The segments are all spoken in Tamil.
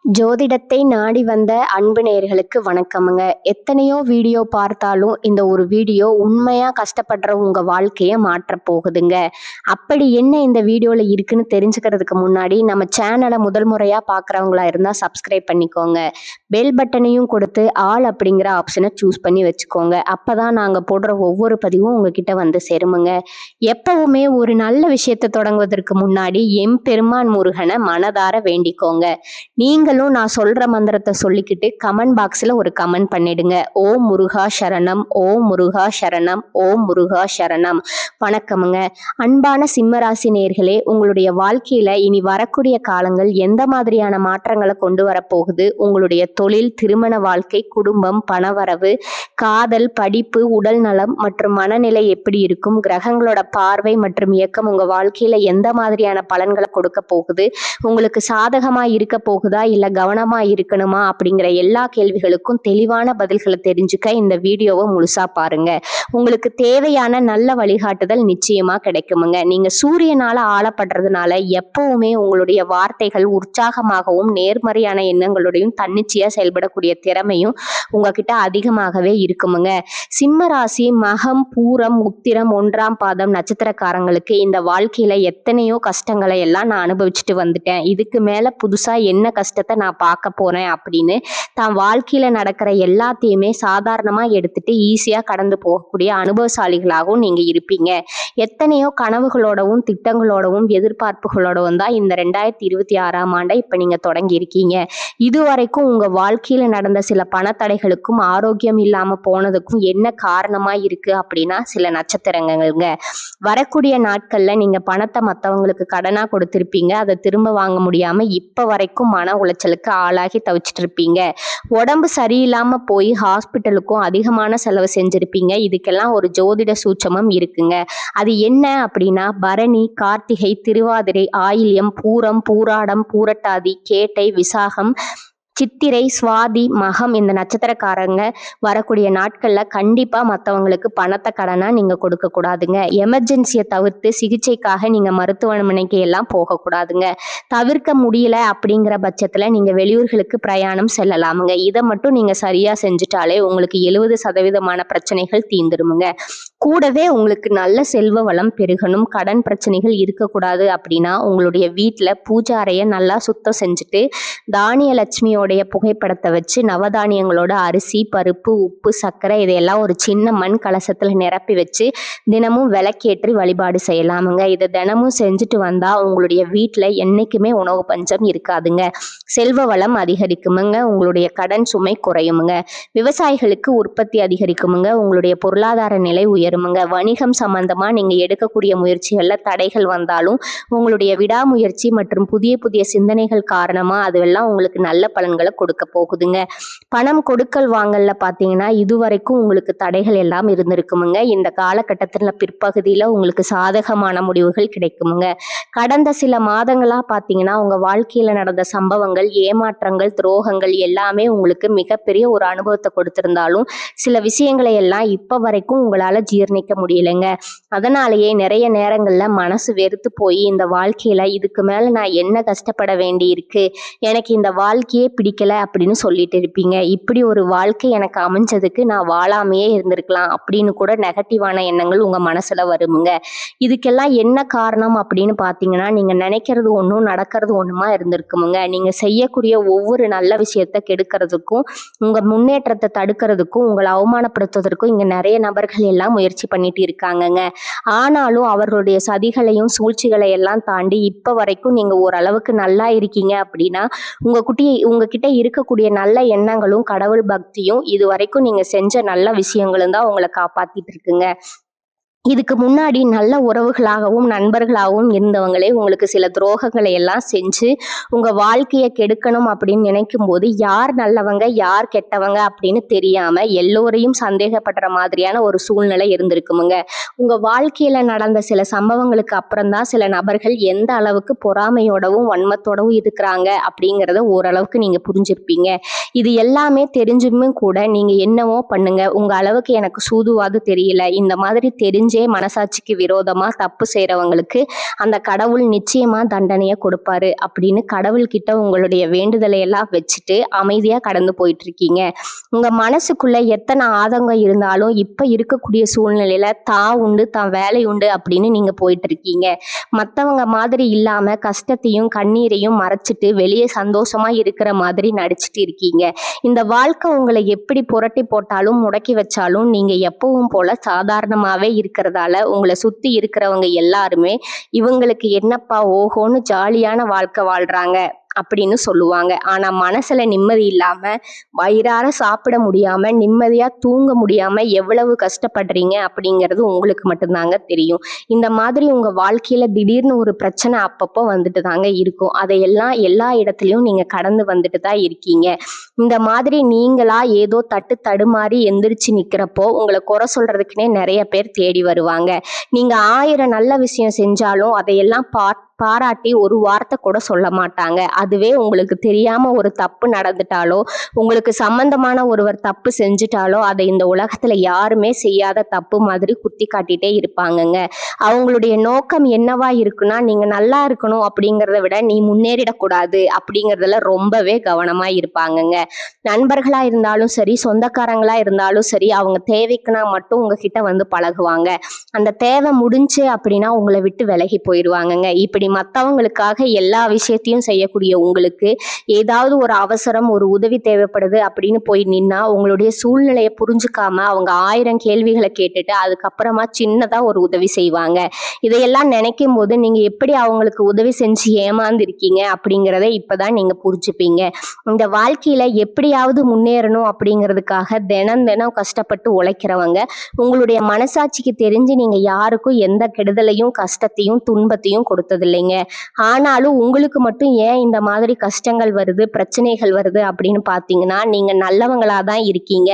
ஜோதிடத்தை நாடி வந்த அன்பு நேயர்களுக்கு வணக்கமுங்க. எத்தனையோ வீடியோ பார்த்தாலும் இந்த ஒரு வீடியோ உண்மையா கஷ்டப்படுற உங்க வாழ்க்கைய மாற்றப் போகுதுங்க. அப்படி என்ன இந்த வீடியோல இருக்குன்னு தெரிஞ்சுக்கிறதுக்கு முன்னாடி நம்ம சேனலை முதல் முறையா பார்க்குறவங்களா இருந்தா சப்ஸ்கிரைப் பண்ணிக்கோங்க. பெல் பட்டனையும் கொடுத்து ஆல் அப்படிங்கிற ஆப்ஷனை சூஸ் பண்ணி வச்சுக்கோங்க. அப்பதான் நாங்க போடுற ஒவ்வொரு பதிவும் உங்ககிட்ட வந்து சேருமுங்க. எப்பவுமே ஒரு நல்ல விஷயத்தை தொடங்குவதற்கு முன்னாடி எம்பெருமான் முருகனை மனதார வேண்டிக்கோங்க. நீங்களும் நான் சொல்ற மந்திரத்தை சொல்லிக்கிட்டு கமெண்ட் பாக்ஸ்ல ஒரு கமெண்ட் பண்ணிடுங்க. ஓம் முருகா சரணம், ஓம் முருகா சரணம், ஓம் முருகா சரணம். வணக்கமுங்க. அன்பான சிம்மராசி நேயர்களே, உங்களுடைய வாழ்க்கையில இனி வரக்கூடிய காலங்கள் எந்த மாதிரியான மாற்றங்களை கொண்டு வரப்போகுது, உங்களுடைய தொழில், திருமண வாழ்க்கை, குடும்பம், பணவரவு, காதல், படிப்பு, உடல் நலம் மற்றும் மனநிலை எப்படி இருக்கும், கிரகங்களோட பார்வை மற்றும் இயக்கம் உங்க வாழ்க்கையில எந்த மாதிரியான பலன்களை கொடுக்க போகுது, உங்களுக்கு சாதகமா இருக்க போகுதா இல்ல கவனமா இருக்கணுமா அப்படிங்கிற எல்லா கேள்விகளுக்கும் தெளிவான பதில்களை தெரிஞ்சுக்க இந்த வீடியோவை முழுசா பாருங்க. உங்களுக்கு தேவையான நல்ல வழிகாட்டுதல் நிச்சயமா கிடைக்குமுங்க. நீங்க சூரியனால ஆளப்படுறதுனால எப்பவுமே உங்களுடைய வார்த்தைகள் உற்சாகமாகவும் நேர்மறையான எண்ணங்களோடையும் தன்னிச்சையா செயல்படக்கூடிய திறமையும் உங்ககிட்ட அதிகமாகவே இருக்குமுங்க. சிம்ம ராசி மகம், பூரம், உத்திரம், 1ஆம் பாதம் நட்சத்திரக்காரங்களுக்கு இந்த வாழ்க்கையில எத்தனையோ கஷ்டங்களை எல்லாம் நான் அனுபவிச்சுட்டு வந்துட்டேன். இதுக்கு மேல புதுசா என்ன கஷ்டத்தை நான் பார்க்க போறேன் அப்படின்னு தான் வாழ்க்கையில நடக்கிற எல்லாத்தையுமே சாதாரணமா எடுத்துட்டு ஈஸியா கடந்து போகக்கூடிய அனுபவசாலிகளாகவும் நீங்க இருப்பீங்க. எத்தனையோ கனவுகளோடவும் திட்டங்களோடவும் எதிர்பார்ப்புகளோடவும் தான் இந்த 2026ஆம் ஆண்டை இப்ப நீங்க தொடங்கி இருக்கீங்க. இதுவரைக்கும் உங்க வாழ்க்கையில நடந்த சில பணத்தடைகளுக்கும் ஆரோக்கியம் இல்லாம போனதுக்கும் என்ன காரணமா இருக்கு அப்படின்னா சில நட்சத்திரங்கள்ங்க. வரக்கூடிய நாட்கள்ல நீங்க பணத்தை மற்றவங்களுக்கு கடனா கொடுத்திருப்பீங்க. அதை திரும்ப வாங்க முடியாம இப்ப வரைக்கும் மன உளைச்சலுக்கு ஆளாகி தவிச்சிட்டு இருப்பீங்க. உடம்பு சரியில்லாம போய் ஹாஸ்பிட்டலுக்கும் அதிகமான செலவு செஞ்சிருப்பீங்க. இதுக்கெல்லாம் ஒரு ஜோதிட சூட்சமம் இருக்குங்க. அது என்ன அப்படின்னா பரணி, கார்த்திகை, திருவாதிரை, ஆயில்யம், பூரம், பூராடம், பூரட்டாதி, கேட்டை, விசாகம், சித்திரை, சுவாதி, மகம் இந்த நட்சத்திரக்காரங்க வரக்கூடிய நாட்கள்ல கண்டிப்பா மற்றவங்களுக்கு பணத்தை கடனா நீங்க கொடுக்க கூடாதுங்க. எமர்ஜென்சியை தவிர்த்து சிகிச்சைக்காக நீங்க மருத்துவமனைக்கு எல்லாம் போகக்கூடாதுங்க. தவிர்க்க முடியல அப்படிங்கிற பட்சத்துல நீங்க வெளியூர்களுக்கு பிரயாணம் செல்லலாமுங்க. இதை மட்டும் நீங்க சரியா செஞ்சுட்டாலே உங்களுக்கு 70% பிரச்சனைகள் தீந்துருமுங்க. கூடவே உங்களுக்கு நல்ல செல்வ வளம் பெருகணும், கடன் பிரச்சனைகள் இருக்கக்கூடாது அப்படின்னா உங்களுடைய வீட்டுல பூஜை அறையை நல்லா சுத்தம் செஞ்சுட்டு தானிய லட்சுமியோடைய புகைப்படத்தை வச்சு நவதானியங்களோட அரிசி, பருப்பு, உப்பு, சர்க்கரை இதையெல்லாம் ஒரு சின்ன மண் கலசத்துல நிரப்பி வச்சு தினமும் விளக்கேற்றி வழிபாடு செய்யலாமுங்க. இதை தினமும் செஞ்சுட்டு வந்தா உங்களுடைய வீட்டுல என்னைக்குமே உணவு பஞ்சம் இருக்காதுங்க. செல்வ வளம் அதிகரிக்குமுங்க. உங்களுடைய கடன் சுமை குறையுமுங்க. விவசாயிகளுக்கு உற்பத்தி அதிகரிக்குமுங்க. உங்களுடைய பொருளாதார நிலை உயருமுங்க. வணிகம் சம்பந்தமா நீங்க எடுக்கக்கூடிய முயற்சிகள்ல தடைகள் வந்தாலும் உங்களுடைய விடாமுயற்சி மற்றும் புதிய புதிய சிந்தனைகள் காரணமா அதுவெல்லாம் உங்களுக்கு நல்ல பலன்களை கொடுக்க போகுதுங்க. பணம் கொடுக்கல் வாங்கல்ல பாத்தீங்கன்னா இதுவரைக்கும் உங்களுக்கு தடைகள் எல்லாம் இருந்திருக்குமுங்க. இந்த காலகட்டத்துல பிற்பகுதியில உங்களுக்கு சாதகமான முடிவுகள் கிடைக்குமுங்க. கடந்த சில மாதங்களா பாத்தீங்கன்னா உங்க வாழ்க்கையில நடந்த சம்பவங்கள், ஏமாற்றங்கள், துரோகங்கள் எல்லாமே உங்களுக்கு மிகப்பெரிய ஒரு அனுபவத்தை கொடுத்திருந்தாலும் சில விஷயங்களை எல்லாம் இப்ப வரைக்கும் உங்களால ஜீர்ணிக்க முடியலைங்க. அதனாலேயே நிறைய நேரங்கள்ல மனசு வெறுத்து போய் இந்த வாழ்க்கையில இதுக்கு மேல நான் என்ன கஷ்டப்பட வேண்டி இருக்கு, எனக்கு இந்த வாழ்க்கையே பிடிக்கல அப்படின்னு சொல்லிட்டு இருப்பீங்க. இப்படி ஒரு வாழ்க்கை எனக்கு அமைஞ்சதுக்கு நான் வாழாமையே இருந்திருக்கலாம் அப்படின்னு கூட நெகட்டிவான எண்ணங்கள் உங்க மனசுல வருமுங்க. இதுக்கெல்லாம் என்ன காரணம் அப்படின்னு பாத்தீங்கன்னா நீங்க நினைக்கிறது ஒன்றும் நடக்கிறது ஒண்ணுமா இருந்திருக்குமுங்க. நீங்க செய்யக்கூடிய ஒவ்வொரு நல்ல விஷயத்த கெடுக்கிறதுக்கும் உங்க முன்னேற்றத்தை தடுக்கிறதுக்கும் உங்களை அவமானப்படுத்துவதற்கும் இங்க நிறைய நபர்கள் எல்லாம் முயற்சி பண்ணிட்டு இருக்காங்கங்க. ஆனாலும் அவர்களுடைய சதிகளையும் சூழ்ச்சிகளை எல்லாம் தாண்டி இப்ப வரைக்கும் நீங்க ஓரளவுக்கு நல்லா இருக்கீங்க அப்படின்னா உங்ககிட்ட இருக்கக்கூடிய நல்ல எண்ணங்களும் கடவுள் பக்தியும் இது வரைக்கும் நீங்க செஞ்ச நல்ல விஷயங்களும் தான் உங்களை காப்பாத்திட்டு இருக்குங்க. இதுக்கு முன்னாடி நல்ல உறவுகளாகவும் நண்பர்களாகவும் இருந்தவங்களே உங்களுக்கு சில துரோகங்களை எல்லாம் செஞ்சு உங்க வாழ்க்கையை கெடுக்கணும் அப்படின்னு நினைக்கும் போது யார் நல்லவங்க யார் கெட்டவங்க அப்படின்னு தெரியாம எல்லோரையும் சந்தேகப்படுற மாதிரியான ஒரு சூழ்நிலை இருந்திருக்குமுங்க. உங்க வாழ்க்கையில நடந்த சில சம்பவங்களுக்கு அப்புறம்தான் சில நபர்கள் எந்த அளவுக்கு பொறாமையோடவும் வன்மத்தோடவும் இருக்கிறாங்க அப்படிங்கிறத ஓரளவுக்கு நீங்க புரிஞ்சிருப்பீங்க. இது எல்லாமே தெரிஞ்சுமே கூட நீங்க என்னவோ பண்ணுங்க, உங்க அளவுக்கு எனக்கு சூதுவாது தெரியல, இந்த மாதிரி தெரிஞ்சு தெரிஞ்சே மனசாட்சிக்கு விரோதமா தப்பு செய்றவங்களுக்கு அந்த கடவுள் நிச்சயமா தண்டனையை கொடுப்பாரு அப்படின்னு கடவுள்கிட்ட உங்களுடைய வேண்டுதலை எல்லாம் வச்சுட்டு அமைதியா கடந்து போயிட்டு இருக்கீங்க. உங்க மனசுக்குள்ள எத்தனை ஆதங்கம் இருந்தாலும் இப்ப இருக்கக்கூடிய சூழ்நிலையில தான் உண்டு தான் வேலை உண்டு அப்படின்னு நீங்க போயிட்டு இருக்கீங்க. மத்தவங்க மாதிரி இல்லாம கஷ்டத்தையும் கண்ணீரையும் மறைச்சிட்டு வெளியே சந்தோஷமா இருக்கிற மாதிரி நடிச்சிட்டு இருக்கீங்க. இந்த வாழ்க்கை உங்களை எப்படி புரட்டி போட்டாலும் முடக்கி வச்சாலும் நீங்க எப்பவும் போல சாதாரணமாவே இருக்கிறதால உங்களை சுத்தி இருக்கிறவங்க எல்லாருமே இவங்களுக்கு என்னப்பா ஓஹோன்னு ஜாலியான வாழ்க்கை வாழ்றாங்க அப்படின்னு சொல்லுவாங்க. ஆனா மனசுல நிம்மதி இல்லாம வயிறார சாப்பிட முடியாம நிம்மதியா தூங்க முடியாம எவ்வளவு கஷ்டப்படுறீங்க அப்படிங்கிறது உங்களுக்கு மட்டும்தாங்க தெரியும். இந்த மாதிரி உங்க வாழ்க்கையில திடீர்னு ஒரு பிரச்சனை அப்பப்போ வந்துட்டு தாங்க இருக்கும். அதையெல்லாம் எல்லா இடத்துலயும் நீங்க கடந்து வந்துட்டு தான் இருக்கீங்க. இந்த மாதிரி நீங்களா ஏதோ தடுமாறி எந்திரிச்சு நிக்கிறப்போ உங்களை குறை சொல்றதுக்குன்னே நிறைய பேர் தேடி வருவாங்க. நீங்க 1000 நல்ல விஷயம் செஞ்சாலும் அதையெல்லாம் பாராட்டி ஒரு வார்த்தை கூட சொல்ல மாட்டாங்க. அதுவே உங்களுக்கு தெரியாம ஒரு தப்பு நடந்துட்டாலோ உங்களுக்கு சம்பந்தமான ஒருவர் தப்பு செஞ்சுட்டாலோ அதை இந்த உலகத்துல யாருமே செய்யாத தப்பு மாதிரி குத்தி காட்டிட்டே இருப்பாங்கங்க. அவங்களுடைய நோக்கம் என்னவா இருக்குன்னா நீங்க நல்லா இருக்கணும் அப்படிங்கிறத விட நீ முன்னேறிடக்கூடாது அப்படிங்கிறதுல ரொம்பவே கவனமா இருப்பாங்கங்க. நண்பர்களா இருந்தாலும் சரி சொந்தக்காரங்களா இருந்தாலும் சரி அவங்க தேவைக்குனா மட்டும் உங்ககிட்ட வந்து பழகுவாங்க. அந்த தேவை முடிஞ்சு அப்படின்னா உங்களை விட்டு விலகி போயிடுவாங்கங்க. இப்படி மற்றவங்களுக்காக எல்லா விஷயத்தையும் செய்யக்கூடிய உங்களுக்கு ஏதாவது ஒரு அவசரம் ஒரு உதவி தேவைப்படுது அப்படின்னு போய் நின்னா உங்களுடைய சூழ்நிலையை புரிஞ்சுக்காம அவங்க 1000 கேள்விகளை கேட்டுட்டு அதுக்கப்புறமா சின்னதா ஒரு உதவி செய்வாங்க. இதையெல்லாம் நினைக்கும் போது நீங்க எப்படி அவங்களுக்கு உதவி செஞ்சு ஏமாந்துருக்கீங்க அப்படிங்கிறத இப்பதான் நீங்க புரிஞ்சுப்பீங்க. இந்த வாழ்க்கையில எப்படியாவது முன்னேறணும் அப்படிங்கிறதுக்காக தினம் தினம் கஷ்டப்பட்டு உழைக்கிறவங்க உங்களுடைய மனசாட்சிக்கு தெரிஞ்சு நீங்க யாருக்கும் எந்த கெடுதலையும் கஷ்டத்தையும் துன்பத்தையும் கொடுத்ததில்லைங்க. ஆனாலும் உங்களுக்கு மட்டும் ஏன் இந்த மாதிரி கஷ்டங்கள் வருது பிரச்சனைகள் வருது அப்படின்னு பாத்தீங்கன்னா நீங்க நல்லவங்களா தான் இருக்கீங்க,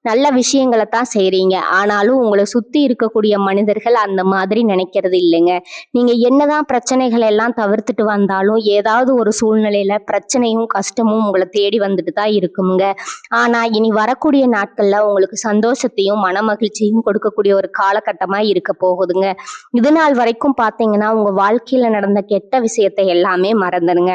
நல்ல விஷயங்களை தான் செய்றீங்க. ஆனாலும் உங்களை சுத்தி இருக்கக்கூடிய மனிதர்கள் அந்த மாதிரி நினைக்கிறது இல்லைங்க. நீங்க என்னதான் பிரச்சனைகள் எல்லாம் தவிர்த்துட்டு வந்தாலும் ஏதாவது ஒரு சூழ்நிலையில பிரச்சனையும் கஷ்டமும் உங்களை தேடி வந்துட்டு தான் இருக்குங்க. ஆனா இனி வரக்கூடிய நாட்கள்ல உங்களுக்கு சந்தோஷத்தையும் மன மகிழ்ச்சியும் கொடுக்கக்கூடிய ஒரு காலகட்டமா இருக்க போகுதுங்க. இது நாள் வரைக்கும் பாத்தீங்கன்னா உங்க வாழ்க்கையில நடந்த கெட்ட விஷயத்தை எல்லாமே மறந்துடுங்க.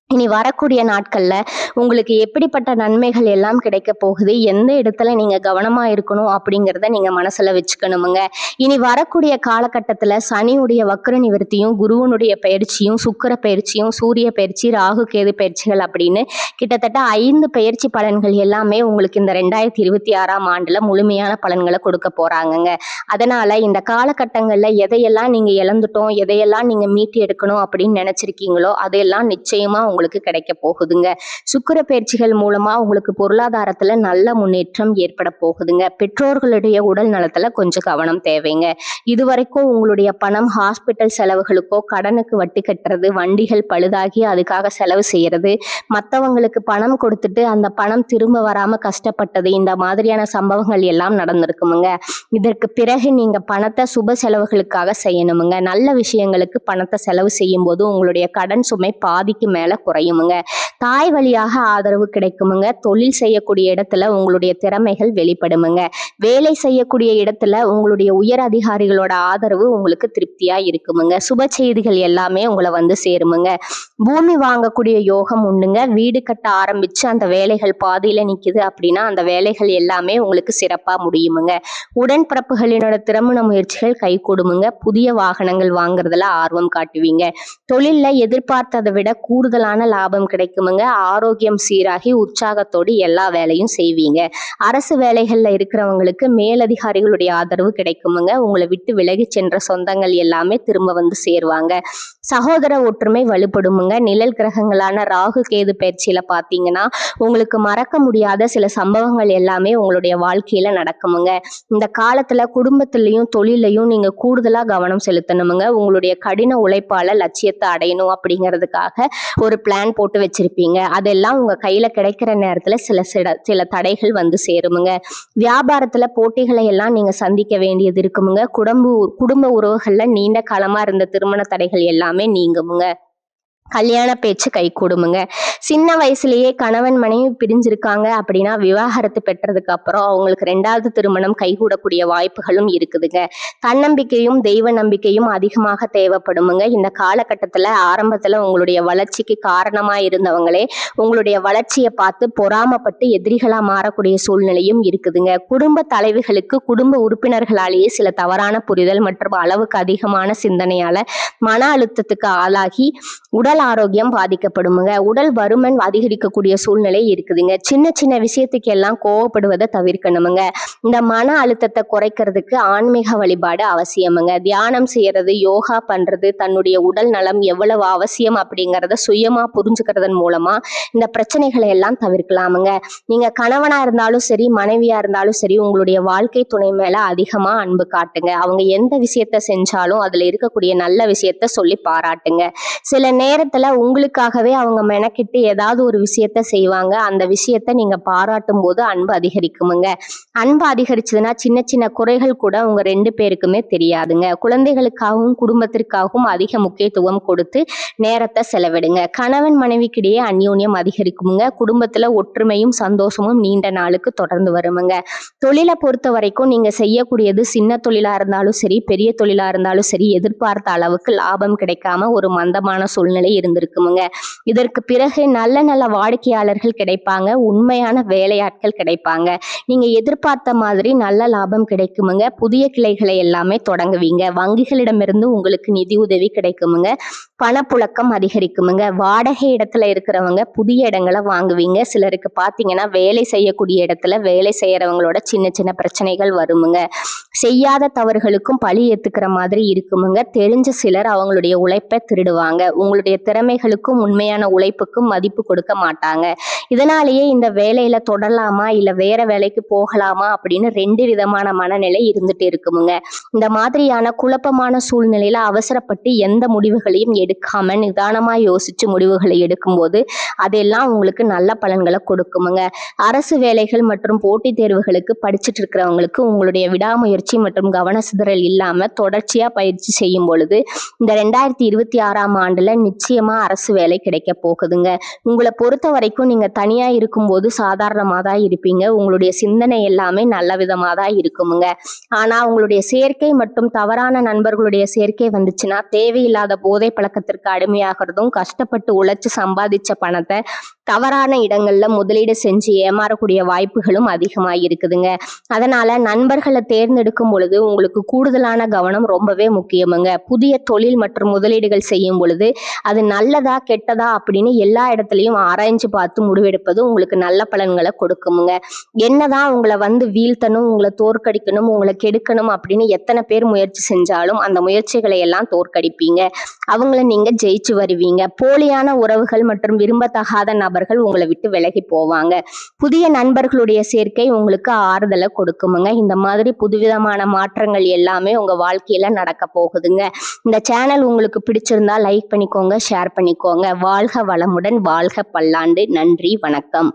இனி வரக்கூடிய நாட்கள்ல உங்களுக்கு எப்படிப்பட்ட நன்மைகள் எல்லாம் கிடைக்க போகுது, எந்த இடத்துல நீங்க கவனமா இருக்கணும் அப்படிங்கிறத நீங்க மனசுல வச்சுக்கணுமுங்க. இனி வரக்கூடிய காலகட்டத்துல சனியுடைய வக்ர நிவர்த்தியும் குருவனுடைய பயிற்சியும் சுக்கிர பயிற்சியும் சூரிய பயிற்சி ராகு கேது பயிற்சிகள் அப்படின்னு கிட்டத்தட்ட 5 பயிற்சி பலன்கள் எல்லாமே உங்களுக்கு இந்த 2026ஆம் ஆண்டுல முழுமையான பலன்களை கொடுக்க போறாங்கங்க. அதனால இந்த காலகட்டங்கள்ல எதையெல்லாம் நீங்க இழந்துட்டோம் எதையெல்லாம் நீங்க மீட்டு எடுக்கணும் அப்படின்னு நினைச்சிருக்கீங்களோ அதையெல்லாம் நிச்சயமா உங்களுக்கு கிடைக்க போகுதுங்க. சுக்கிர பயிற்சிகள் மூலமா உங்களுக்கு பொருளாதாரத்துல நல்ல முன்னேற்றம் ஏற்பட போகுதுங்க. பெற்றோர்களுடைய உடல் நலத்துல கொஞ்சம் கவனம் தேவைங்க. இதுவரைக்கும் உங்களுடைய பணம் ஹாஸ்பிட்டல் செலவுகளுக்கோ கடனுக்கு வட்டி கட்டுறது வண்டிகள் பழுதாகி அதுக்காக செலவு செய்யறது மற்றவங்களுக்கு பணம் கொடுத்துட்டு அந்த பணம் திரும்ப வராம கஷ்டப்பட்டது இந்த மாதிரியான சம்பவங்கள் எல்லாம் நடந்திருக்குமுங்க. இதற்கு பிறகு நீங்க பணத்தை சுப செலவுகளுக்காக செய்யணுமுங்க. நல்ல விஷயங்களுக்கு பணத்தை செலவு செய்யும் போது உங்களுடைய கடன் சுமை பாதிக்கு மேல குறையுமுங்க. தாய் வழியாக ஆதரவு கிடைக்குமுங்க. தொழில் செய்யக்கூடிய இடத்துல உங்களுடைய திறமைகள் வெளிப்படுமுங்க. வேலை செய்யக்கூடிய இடத்துல உங்களுடைய உயர் அதிகாரிகளோட ஆதரவு உங்களுக்கு திருப்தியா இருக்குமுங்க. சுப செய்திகள் எல்லாமே உங்களை வந்து சேருமுங்க. பூமி வாங்கக்கூடிய யோகம் உண்டுங்க. வீடு கட்ட ஆரம்பிச்சு அந்த வேலைகள் பாதியில நிக்குது அப்படின்னா அந்த வேலைகள் எல்லாமே உங்களுக்கு சிறப்பா முடியுமுங்க. உடன்பிறப்புகளினோட திருமண முயற்சிகள் கை கூடுமுங்க. புதிய வாகனங்கள் வாங்குறதுல ஆர்வம் காட்டுவீங்க. தொழில்ல எதிர்பார்த்ததை விட கூடுதலான லாபம் கிடைக்குமுங்க. ஆரோக்கியம் சீராகி உற்சாகத்தோடு எல்லா வேலையும் செய்வீங்க. அரசு வேலைகள்ல இருக்கிறவங்களுக்கு மேலதிகாரிகளுடைய ஆதரவு கிடைக்குமுங்க. உங்களை விட்டு விலகி சென்ற சொந்தங்கள் எல்லாமே திரும்ப வந்து சேருவாங்க. சகோதர ஒற்றுமை வலுப்படுமுங்க. நிழல் கிரகங்களான ராகு கேது பயிற்சியில பாத்தீங்கன்னா உங்களுக்கு மறக்க முடியாத சில சம்பவங்கள் எல்லாமே உங்களுடைய வாழ்க்கையில நடக்குமுங்க. இந்த காலத்துல குடும்பத்திலையும் தொழிலையும் நீங்க கூடுதலா கவனம் செலுத்தணுமுங்க. உங்களுடைய கடின உழைப்பால லட்சியத்தை அடையணும் அப்படிங்கிறதுக்காக ஒரு பிளான் போட்டு வச்சிருப்பீங்க. அதெல்லாம் உங்க கையில கிடைக்கிற நேரத்துல சில தடைகள் வந்து சேருமுங்க. வியாபாரத்துல போட்டிகளை எல்லாம் நீங்க சந்திக்க வேண்டியது இருக்குமுங்க. குடும்ப உறவுகள்ல நீண்ட காலமா இருந்த திருமண தடைகள் எல்லாமே நீங்குமுங்க. கல்யாண பேச்சு கைகூடுமுங்க. சின்ன வயசுலயே கணவன் மனைவி பிரிஞ்சிருக்காங்க அப்படின்னா விவாகரத்து பெற்றதுக்கு அப்புறம் அவங்களுக்கு 2வது திருமணம் கைகூடக்கூடிய வாய்ப்புகளும் இருக்குதுங்க. தன்னம்பிக்கையும் தெய்வ நம்பிக்கையும் அதிகமாக தேவைப்படுமுங்க. இந்த காலகட்டத்துல ஆரம்பத்துல உங்களுடைய வளர்ச்சிக்கு காரணமா இருந்தவங்களே உங்களுடைய வளர்ச்சியை பார்த்து பொறாமப்பட்டு எதிரிகளா மாறக்கூடிய சூழ்நிலையும் இருக்குதுங்க. குடும்ப தலைவிகளுக்கு குடும்ப உறுப்பினர்களாலேயே சில தவறான புரிதல் மற்றும் அளவுக்கு அதிகமான சிந்தனையால மன அழுத்தத்துக்கு ஆளாகி உடல் ஆரோக்கியம் பாதிக்கப்படுமுங்க. உடல் பருமன் அதிகரிக்கக்கூடிய சூழ்நிலை இருக்குதுங்க. சின்ன சின்ன விஷயத்துக்கு எல்லாம் கோவப்படுவதை தவிர்க்கணுமுங்க. இந்த மன அழுத்தத்தை குறைக்கிறதுக்கு ஆன்மீக வழிபாடு அவசியமுங்க. தியானம் செய்யறது, யோகா பண்றது, தன்னுடைய உடல் நலம் எவ்வளவு அவசியம் அப்படிங்கிறத சுயமா புரிஞ்சுக்கிறதன் மூலமா இந்த பிரச்சனைகளை எல்லாம் தவிர்க்கலாமுங்க. நீங்க கணவனா இருந்தாலும் சரி, மனைவியா இருந்தாலும் சரி, உங்களுடைய வாழ்க்கை துணை மேல அதிகமா அன்பு காட்டுங்க. அவங்க எந்த விஷயத்த செஞ்சாலும் அதுல இருக்கக்கூடிய நல்ல விஷயத்த சொல்லி பாராட்டுங்க. சில நேரத்துல உங்களுக்காகவே அவங்க மெனக்கிட்டு ஏதாவது ஒரு விஷயத்த செய்வாங்க. அந்த விஷயத்த நீங்க பாராட்டும் போது அன்பு அதிகரிக்குமுங்க. அன்பு அதிகரிச்சதுன்னா சின்ன சின்ன குறைகள் கூட உங்க 2 பேருக்குமே தெரியாதுங்க. குழந்தைகளுக்காகவும் குடும்பத்திற்காகவும் அதிக முக்கியத்துவம் கொடுத்து நேரத்தை செலவிடுங்க. கணவன் மனைவிக்கிடையே அந்யோன்யம் அதிகரிக்குமுங்க. குடும்பத்துல ஒற்றுமையும் சந்தோஷமும் நீண்ட நாளுக்கு தொடர்ந்து வருமுங்க. தொழிலை பொறுத்த வரைக்கும் நீங்க செய்யக்கூடியது சின்ன தொழிலா இருந்தாலும் சரி, பெரிய தொழிலா இருந்தாலும் சரி, எதிர்பார்த்த அளவுக்கு லாபம் கிடைக்காம ஒரு மந்தமான சூழ்நிலை இருந்திருக்குமுங்க. இதற்கு பிறகு நல்ல நல்ல வாடிக்கையாளர்கள் கிடைப்பாங்க. உண்மையான வேலையாட்கள் கிடைப்பாங்க. நீங்க எதிர்பார்த்த மாதிரி நல்ல லாபம் கிடைக்குமுங்க. புதிய கிளைகளை எல்லாமே தொடங்குவீங்க. வங்கிகளிடமிருந்து உங்களுக்கு நிதி உதவி கிடைக்குமுங்க. பணப்புழக்கம் அதிகரிக்குமுங்க. வாடகை இடத்துல இருக்கிறவங்க புதிய இடங்களை வாங்குவீங்க. சிலருக்கு பார்த்தீங்கன்னா வேலை செய்யக்கூடிய இடத்துல வேலை செய்யறவங்களோட சின்ன சின்ன பிரச்சனைகள் வருமுங்க. செய்யாத தவறுகளுக்கும் பழி ஏத்துக்கிற மாதிரி இருக்குமுங்க. தெரிஞ்ச சிலர் அவங்களுடைய உழைப்பை திருடுவாங்க. உங்களுடைய திறமைகளுக்கும் உண்மையான உழைப்புக்கும் மதிப்பு கொடுக்க மாட்டாங்க. இதனாலேயே இந்த வேலையில தொடரலாமா இல்ல வேற வேலைக்கு போகலாமா அப்படின்னு 2 விதமான மனநிலை இருந்துட்டு இருக்குமுங்க. இந்த மாதிரியான குழப்பமான சூழ்நிலையில அவசரப்பட்டு எந்த முடிவுகளையும் எடுக்காம நிதானமா யோசிச்சு முடிவுகளை எடுக்கும்போது அதெல்லாம் உங்களுக்கு நல்ல பலன்களை கொடுக்குமுங்க. அரசு வேலைகள் மற்றும் போட்டித் தேர்வுகளுக்கு படிச்சுட்டு இருக்கிறவங்களுக்கு உங்களுடைய விடாமுயற்சி மற்றும் கவன சிதறல் இல்லாம தொடர்ச்சியா பயிற்சி செய்யும் பொழுது இந்த 2026ஆம் ஆண்டுல நிச்சயமா அரசு வேலை கிடைக்க போகுதுங்க. உங்களை பொறுத்த வரைக்கும் நீங்க தனியா இருக்கும்போது சாதாரணமா தான் இருப்பீங்க. உங்களுடைய சிந்தனை எல்லாமே நல்ல விதமா தான் இருக்குமுங்க. ஆனா உங்களுடைய சேர்க்கை மற்றும் தவறான நண்பர்களுடைய சேர்க்கை வந்துச்சுன்னா தேவையில்லாத போதை பழக்கத்திற்கு அடிமையாகிறதும், கஷ்டப்பட்டு உழைச்சு சம்பாதிச்ச பணத்தை தவறான இடங்கள்ல முதலீடு செஞ்சு ஏமாறக்கூடிய வாய்ப்புகளும் அதிகமாக இருக்குதுங்க. அதனால நண்பர்களை தேர்ந்தெடுக்கும் பொழுது உங்களுக்கு கூடுதலான கவனம் ரொம்பவே முக்கியமுங்க. புதிய தொழில் மற்றும் முதலீடுகள் செய்யும் பொழுது அது நல்லதா கெட்டதா அப்படின்னு எல்லா இடத்துலையும் ஆராய்ஞ்சு பார்த்து முடிவெடுப்பது உங்களுக்கு நல்ல பலன்களை கொடுக்குமுங்க. என்னதான் உங்களை வீழ்த்தணும், உங்களை தோற்கடிக்கணும், உங்களை கெடுக்கணும் அப்படின்னு எத்தனை பேர் முயற்சி செஞ்சாலும் அந்த முயற்சிகளை எல்லாம் தோற்கடிப்பீங்க. அவங்கள நீங்க ஜெயிச்சு வருவீங்க. போலியான உறவுகள் மற்றும் விரும்பத்தகாத நபர்கள் உங்களை விட்டு விலகி போவாங்க. புதிய நண்பர்களுடைய சேர்க்கை உங்களுக்கு ஆறுதலை கொடுக்குமுங்க. இந்த மாதிரி புதுவிதமான மாற்றங்கள் எல்லாமே உங்க வாழ்க்கையில நடக்க போகுதுங்க. இந்த சேனல் உங்களுக்கு பிடிச்சிருந்தா லைக் பண்ணிக்கோங்க, ஷேர் பண்ணிக்கோங்க. வாழ்க வளமுடன், வாழ்க பல்லாண்டு. நன்றி, வணக்கம்.